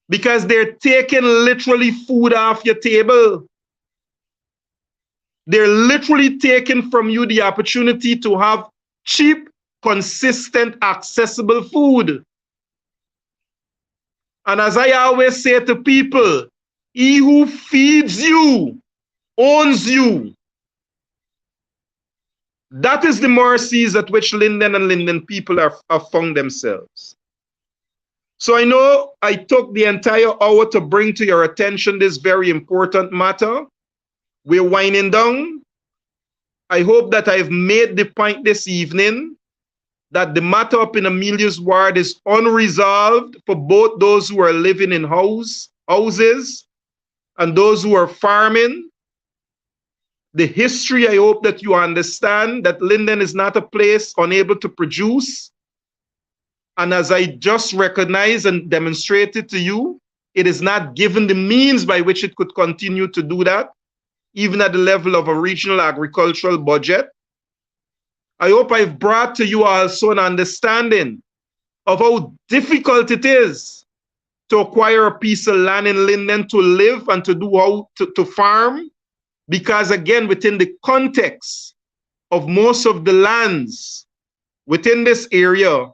because they're taking literally food off your table. They're literally taking from you the opportunity to have cheap, consistent, accessible food. And as I always say to people, he who feeds you owns you. That is the mercies at which Linden and Linden people have found themselves. So I know I took the entire hour to bring to your attention this very important matter. We're winding down. I hope that I've made the point this evening that the matter up in Amelia's Ward is unresolved for both those who are living in houses and those who are farming. The history, I hope that you understand that Linden is not a place unable to produce. And as I just recognized and demonstrated to you, it is not given the means by which it could continue to do that, even at the level of a regional agricultural budget. I hope I've brought to you also an understanding of how difficult it is to acquire a piece of land in Linden to live and to do how to farm, because again, within the context of most of the lands within this area,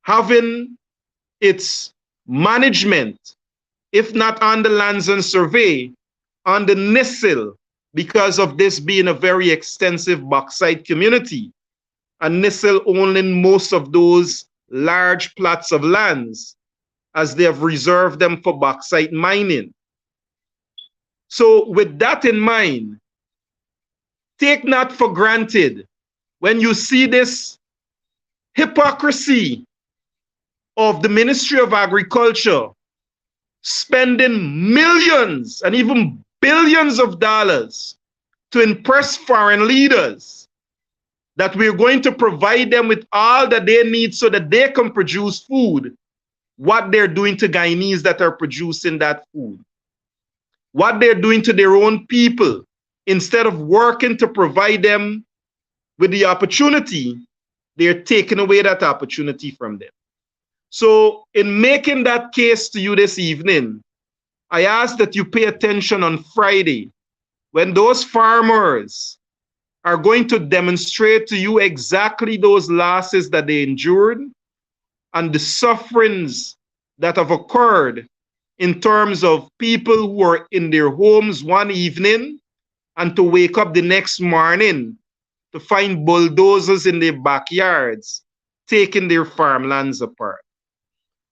having its management, if not on the lands and survey, on the NISIL, because of this being a very extensive bauxite community, and NISIL owning most of those large plots of lands as they have reserved them for bauxite mining. So with that in mind, take not for granted when you see this hypocrisy of the Ministry of Agriculture spending millions and even billions of dollars to impress foreign leaders, that we're going to provide them with all that they need so that they can produce food, what they're doing to Guyanese that are producing that food, what they're doing to their own people, instead of working to provide them with the opportunity, they're taking away that opportunity from them. So in making that case to you this evening, I ask that you pay attention on Friday when those farmers are going to demonstrate to you exactly those losses that they endured and the sufferings that have occurred in terms of people who are in their homes one evening and to wake up the next morning to find bulldozers in their backyards taking their farmlands apart.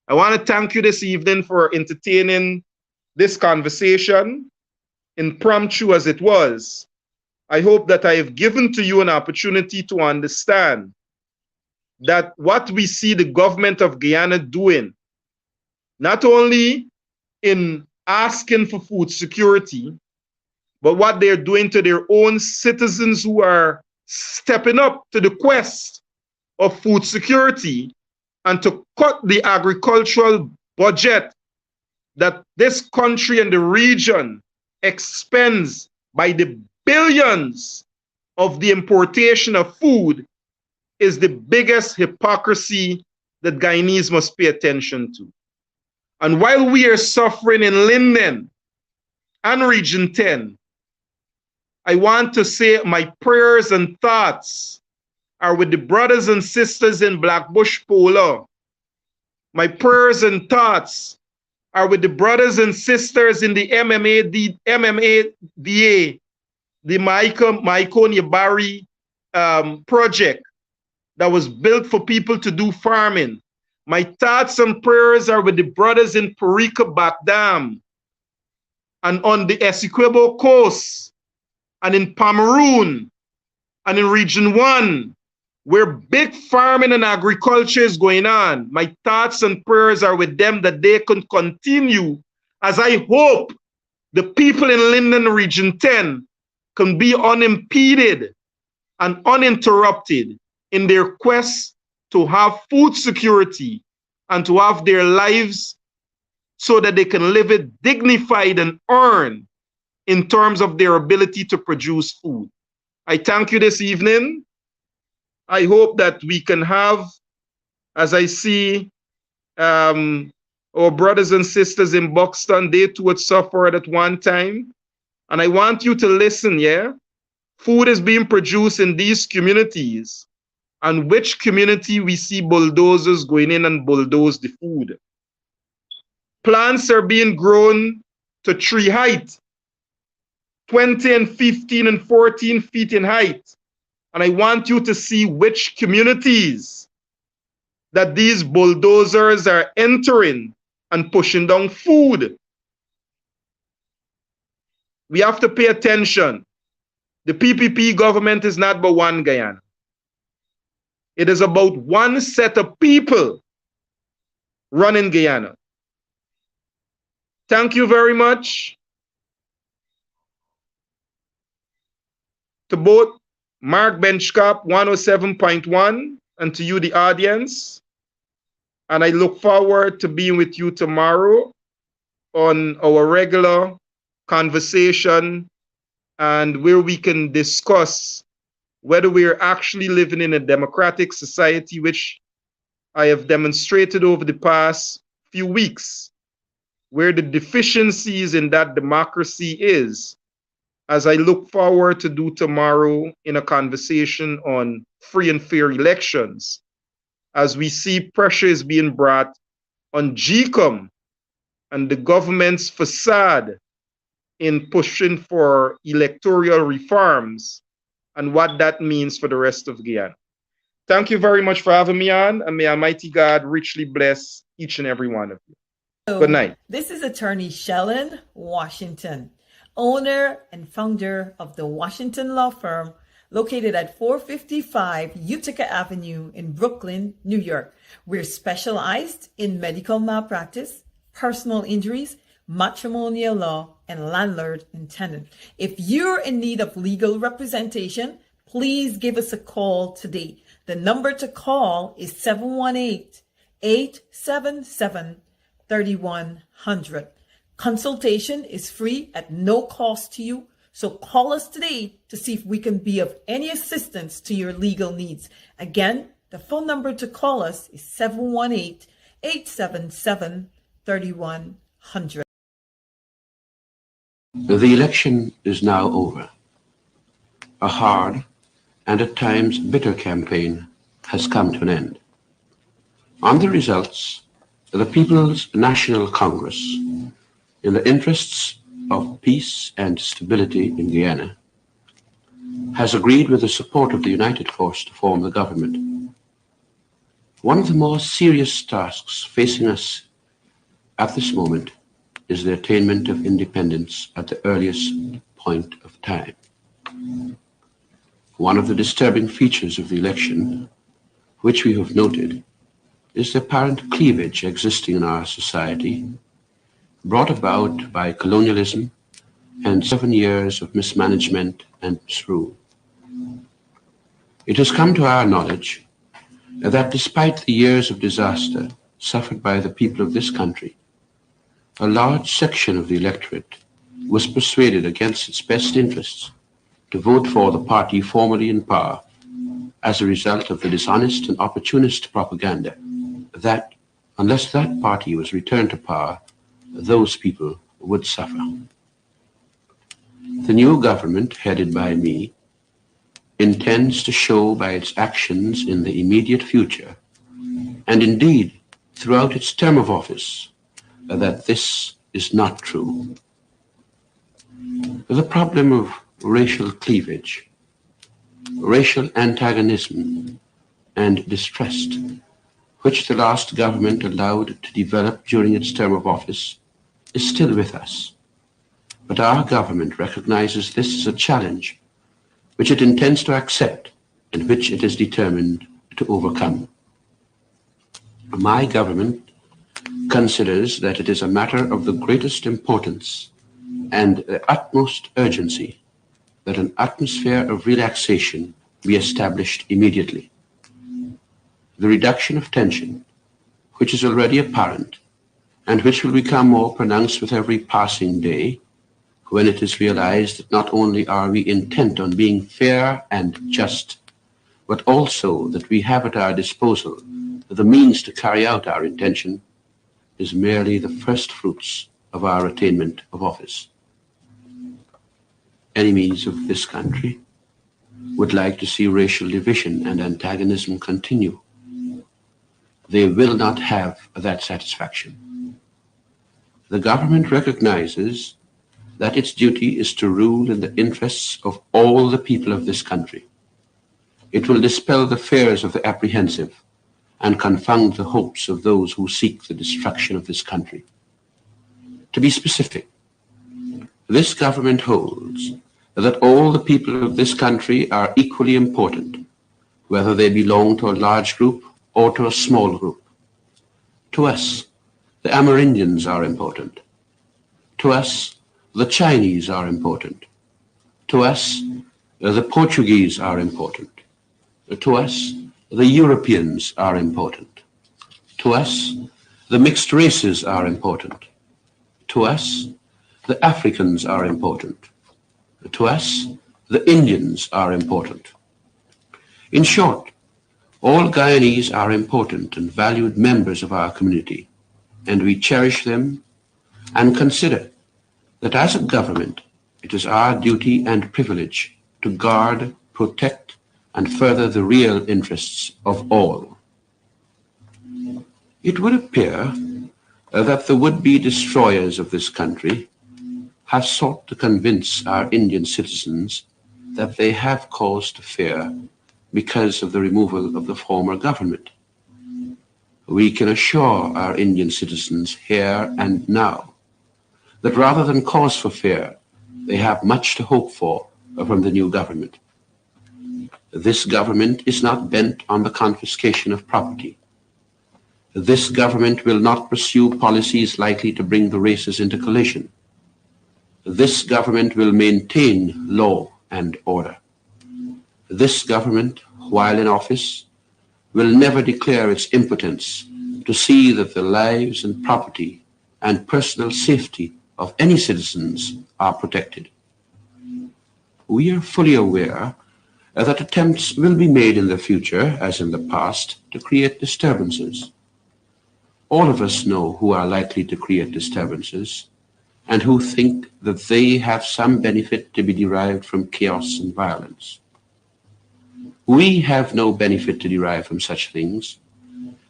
I want to thank you this evening for entertaining this conversation, impromptu as it was. I hope that I have given to you an opportunity to understand that what we see the government of Guyana doing, not only in asking for food security, but what they're doing to their own citizens who are stepping up to the quest of food security and to cut the agricultural budget that this country and the region expends by the billions of the importation of food is the biggest hypocrisy that Guyanese must pay attention to. And while we are suffering in Linden and Region 10, I want to say my prayers and thoughts are with the brothers and sisters in Blackbush Polo. My prayers and thoughts are with the brothers and sisters in the MMADA, the Maiconia Barry project that was built for people to do farming. My thoughts and prayers are with the brothers in Parika Bakdam and on the Essequibo coast and in Pomeroon and in Region 1, where big farming and agriculture is going on. My thoughts and prayers are with them that they can continue, as I hope the people in Linden Region 10 can be unimpeded and uninterrupted in their quest to have food security and to have their lives so that they can live it dignified and earn in terms of their ability to produce food. I thank you this evening. I hope that we can have, as I see our brothers and sisters in Buxton, they too had suffered at one time. And I want you to listen, yeah? Food is being produced in these communities. And which community we see bulldozers going in and bulldoze the food. Plants are being grown to tree height, 20 and 15 and 14 feet in height. And I want you to see which communities that these bulldozers are entering and pushing down food. We have to pay attention. The PPP government is not but one Guyana. It is about one set of people running Guyana. Thank you very much to both Mark Benchcap 107.1 and to you, the audience. And I look forward to being with you tomorrow on our regular conversation and where we can discuss whether we're actually living in a democratic society, which I have demonstrated over the past few weeks, where the deficiencies in that democracy is, as I look forward to do tomorrow in a conversation on free and fair elections, as we see pressure is being brought on GCOM and the government's facade in pushing for electoral reforms and what that means for the rest of Guyana. Thank you very much for having me on, and may Almighty God richly bless each and every one of you. Good night. This is attorney Shellen Washington, owner and founder of the Washington Law Firm, located at 455 Utica Avenue in Brooklyn, New York. We're specialized in medical malpractice, personal injuries, matrimonial law, and landlord and tenant. If you're in need of legal representation, please give us a call today. The number to call is 718-877-3100. Consultation is free at no cost to you. So call us today to see if we can be of any assistance to your legal needs. Again, the phone number to call us is 718-877-3100. The election is now over. A hard and at times bitter campaign has come to an end. On the results, the People's National Congress, in the interests of peace and stability in Guyana, has agreed with the support of the United Force to form the government. One of the more serious tasks facing us at this moment is the attainment of independence at the earliest point of time. One of the disturbing features of the election, which we have noted, is the apparent cleavage existing in our society, brought about by colonialism and 7 years of mismanagement and misrule. It has come to our knowledge that despite the years of disaster suffered by the people of this country, a large section of the electorate was persuaded against its best interests to vote for the party formerly in power as a result of the dishonest and opportunist propaganda that, unless that party was returned to power, those people would suffer. The new government, headed by me, intends to show by its actions in the immediate future, and indeed throughout its term of office, that this is not true. The problem of racial cleavage, racial antagonism, and distrust, which the last government allowed to develop during its term of office, is still with us. But our government recognizes this as a challenge which it intends to accept and which it is determined to overcome. My government considers that it is a matter of the greatest importance and the utmost urgency that an atmosphere of relaxation be established immediately. The reduction of tension, which is already apparent and which will become more pronounced with every passing day, when it is realized that not only are we intent on being fair and just, but also that we have at our disposal the means to carry out our intention, is merely the first fruits of our attainment of office. Enemies of this country would like to see racial division and antagonism continue. They will not have that satisfaction. The government recognizes that its duty is to rule in the interests of all the people of this country. It will dispel the fears of the apprehensive and confound the hopes of those who seek the destruction of this country. To be specific, this government holds that all the people of this country are equally important, whether they belong to a large group or to a small group. To us, the Amerindians are important. To us, the Chinese are important. To us, the Portuguese are important. To us, the Europeans are important. To us, the mixed races are important. To us, the Africans are important. To us, the Indians are important. In short, all Guyanese are important and valued members of our community, and we cherish them and consider that as a government, it is our duty and privilege to guard, protect, and further the real interests of all. It would appear that the would-be destroyers of this country have sought to convince our Indian citizens that they have cause to fear because of the removal of the former government. We can assure our Indian citizens here and now that rather than cause for fear, they have much to hope for from the new government. This government is not bent on the confiscation of property. This government will not pursue policies likely to bring the races into collision. This government will maintain law and order. This government, while in office, will never declare its impotence to see that the lives and property and personal safety of any citizens are protected. We are fully aware that attempts will be made in the future, as in the past, to create disturbances. All of us know who are likely to create disturbances and who think that they have some benefit to be derived from chaos and violence. We have no benefit to derive from such things,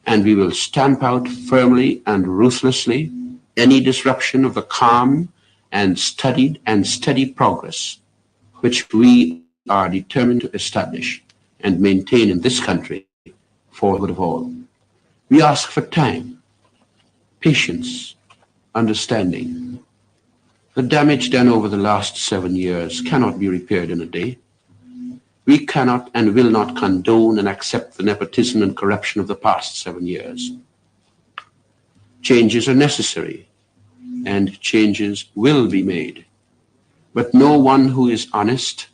and we will stamp out firmly and ruthlessly any disruption of the calm and studied and steady progress which we are determined to establish and maintain in this country for the good of all. We ask for time, patience, understanding. The damage done over the last 7 years cannot be repaired in a day. We cannot and will not condone and accept the nepotism and corruption of the past 7 years. Changes are necessary, and changes will be made. But no one who is honest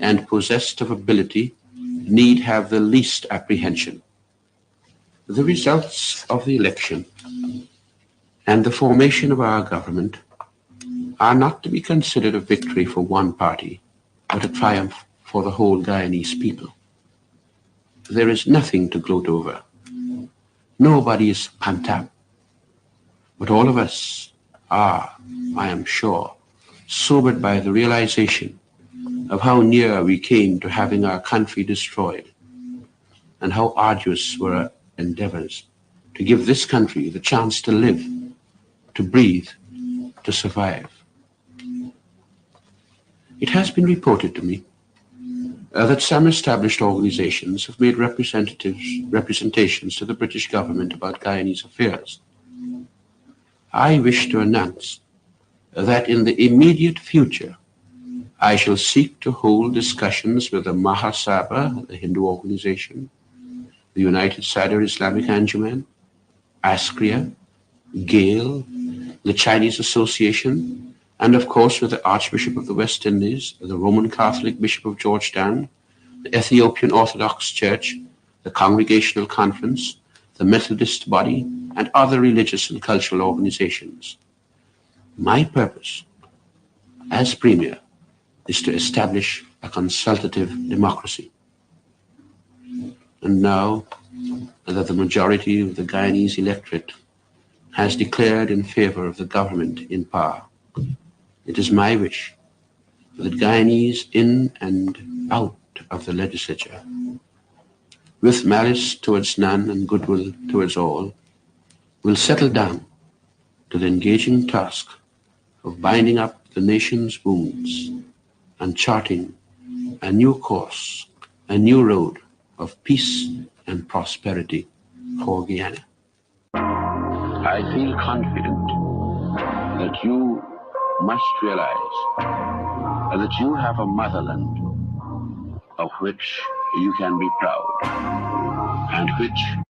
and possessed of ability need have the least apprehension. The results of the election and the formation of our government are not to be considered a victory for one party but a triumph for the whole Guyanese people. There is nothing to gloat over. Nobody is pantap, but all of us are, I am sure, sobered by the realization of how near we came to having our country destroyed, and how arduous were our endeavors to give this country the chance to live, to breathe, to survive. It has been reported to me that some established organizations have made representations to the British government about Guyanese affairs. I wish to announce that in the immediate future, I shall seek to hold discussions with the Mahasabha, the Hindu organization, the United Sadr Islamic Anjuman, ASCRIA, GALE, the Chinese Association, and of course with the Archbishop of the West Indies, the Roman Catholic Bishop of Georgetown, the Ethiopian Orthodox Church, the Congregational Conference, the Methodist Body, and other religious and cultural organizations. My purpose as Premier is to establish a consultative democracy. And now that the majority of the Guyanese electorate has declared in favor of the government in power, it is my wish that Guyanese in and out of the legislature, with malice towards none and goodwill towards all, will settle down to the engaging task of binding up the nation's wounds and charting a new course, a new road of peace and prosperity for Guyana. I feel confident that you must realize that you have a motherland of which you can be proud and which